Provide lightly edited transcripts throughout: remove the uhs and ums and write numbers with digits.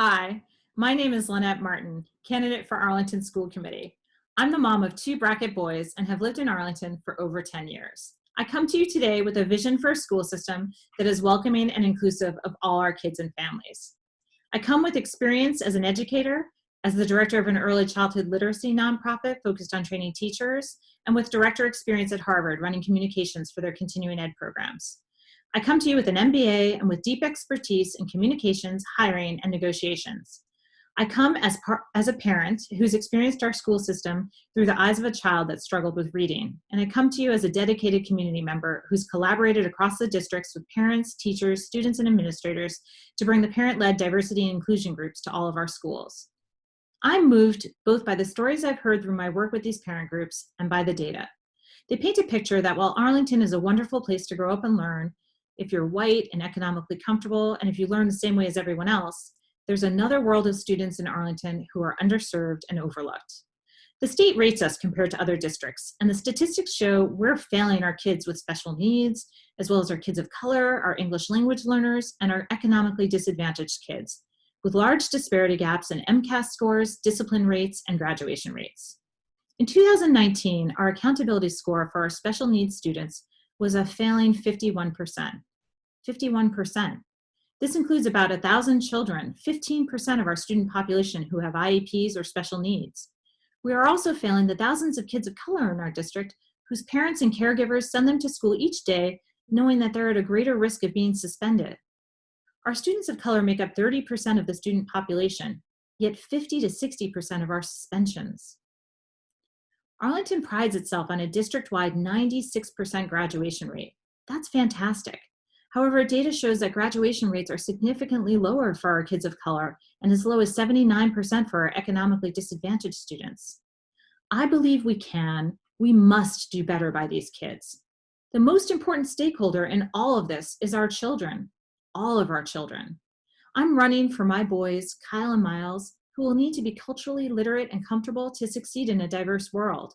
Hi, my name is Lynette Martyn, candidate for Arlington School Committee. I'm the mom of 2 bracket boys and have lived in Arlington for over 10 years. I come to you today with a vision for a school system that is welcoming and inclusive of all our kids and families. I come with experience as an educator, as the director of an early childhood literacy nonprofit focused on training teachers, and with director experience at Harvard running communications for their continuing ed programs. I come to you with an MBA and with deep expertise in communications, hiring, and negotiations. I come as a parent who's experienced our school system through the eyes of a child that struggled with reading. And I come to you as a dedicated community member who's collaborated across the districts with parents, teachers, students, and administrators to bring the parent-led diversity and inclusion groups to all of our schools. I'm moved both by the stories I've heard through my work with these parent groups and by the data. They paint a picture that while Arlington is a wonderful place to grow up and learn, if you're white and economically comfortable, and if you learn the same way as everyone else, there's another world of students in Arlington who are underserved and overlooked. The state rates us compared to other districts, and the statistics show we're failing our kids with special needs, as well as our kids of color, our English language learners, and our economically disadvantaged kids, with large disparity gaps in MCAS scores, discipline rates, and graduation rates. In 2019, our accountability score for our special needs students was a failing 51%. 51%. This includes about 1,000 children, 15% of our student population who have IEPs or special needs. We are also failing the thousands of kids of color in our district whose parents and caregivers send them to school each day knowing that they're at a greater risk of being suspended. Our students of color make up 30% of the student population, yet 50 to 60% of our suspensions. Arlington prides itself on a district-wide 96% graduation rate. That's fantastic. However, data shows that graduation rates are significantly lower for our kids of color and as low as 79% for our economically disadvantaged students. I believe we must do better by these kids. The most important stakeholder in all of this is our children, all of our children. I'm running for my boys, Kyle and Miles, who will need to be culturally literate and comfortable to succeed in a diverse world.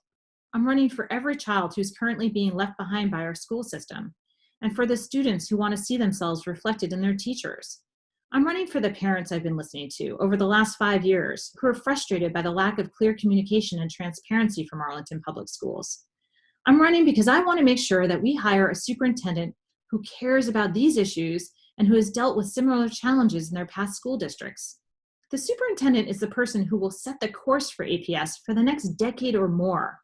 I'm running for every child who's currently being left behind by our school system, and for the students who want to see themselves reflected in their teachers. I'm running for the parents I've been listening to over the last 5 years who are frustrated by the lack of clear communication and transparency from Arlington Public Schools. I'm running because I want to make sure that we hire a superintendent who cares about these issues and who has dealt with similar challenges in their past school districts. The superintendent is the person who will set the course for APS for the next decade or more.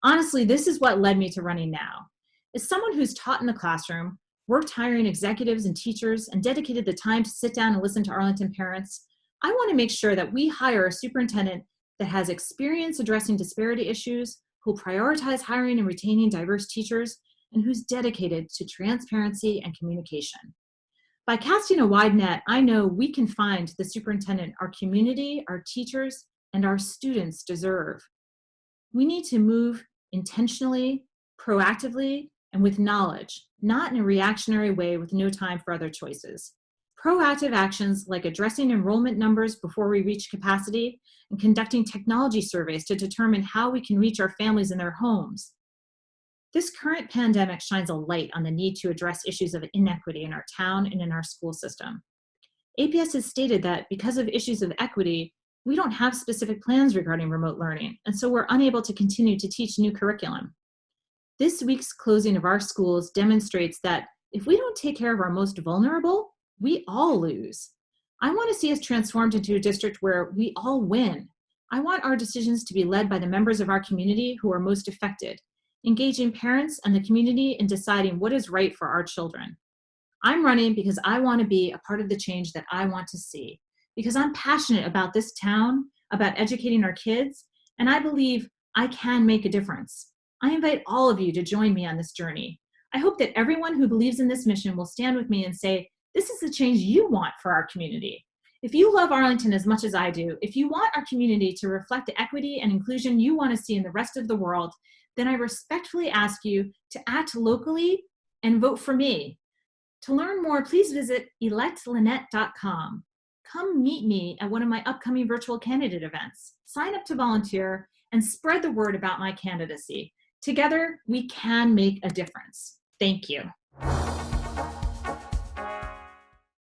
Honestly, this is what led me to running now. As someone who's taught in the classroom, worked hiring executives and teachers, and dedicated the time to sit down and listen to Arlington parents, I want to make sure that we hire a superintendent that has experience addressing disparity issues, who'll prioritize hiring and retaining diverse teachers, and who's dedicated to transparency and communication. By casting a wide net, I know we can find the superintendent our community, our teachers, and our students deserve. We need to move intentionally, proactively, and with knowledge, not in a reactionary way with no time for other choices. Proactive actions like addressing enrollment numbers before we reach capacity and conducting technology surveys to determine how we can reach our families in their homes. This current pandemic shines a light on the need to address issues of inequity in our town and in our school system. APS has stated that because of issues of equity, we don't have specific plans regarding remote learning, and so we're unable to continue to teach new curriculum. This week's closing of our schools demonstrates that if we don't take care of our most vulnerable, we all lose. I want to see us transformed into a district where we all win. I want our decisions to be led by the members of our community who are most affected, engaging parents and the community in deciding what is right for our children. I'm running because I want to be a part of the change that I want to see, because I'm passionate about this town, about educating our kids, and I believe I can make a difference. I invite all of you to join me on this journey. I hope that everyone who believes in this mission will stand with me and say, this is the change you want for our community. If you love Arlington as much as I do, if you want our community to reflect the equity and inclusion you want to see in the rest of the world, then I respectfully ask you to act locally and vote for me. To learn more, please visit electlynette.com. Come meet me at one of my upcoming virtual candidate events. Sign up to volunteer and spread the word about my candidacy. Together, we can make a difference. Thank you.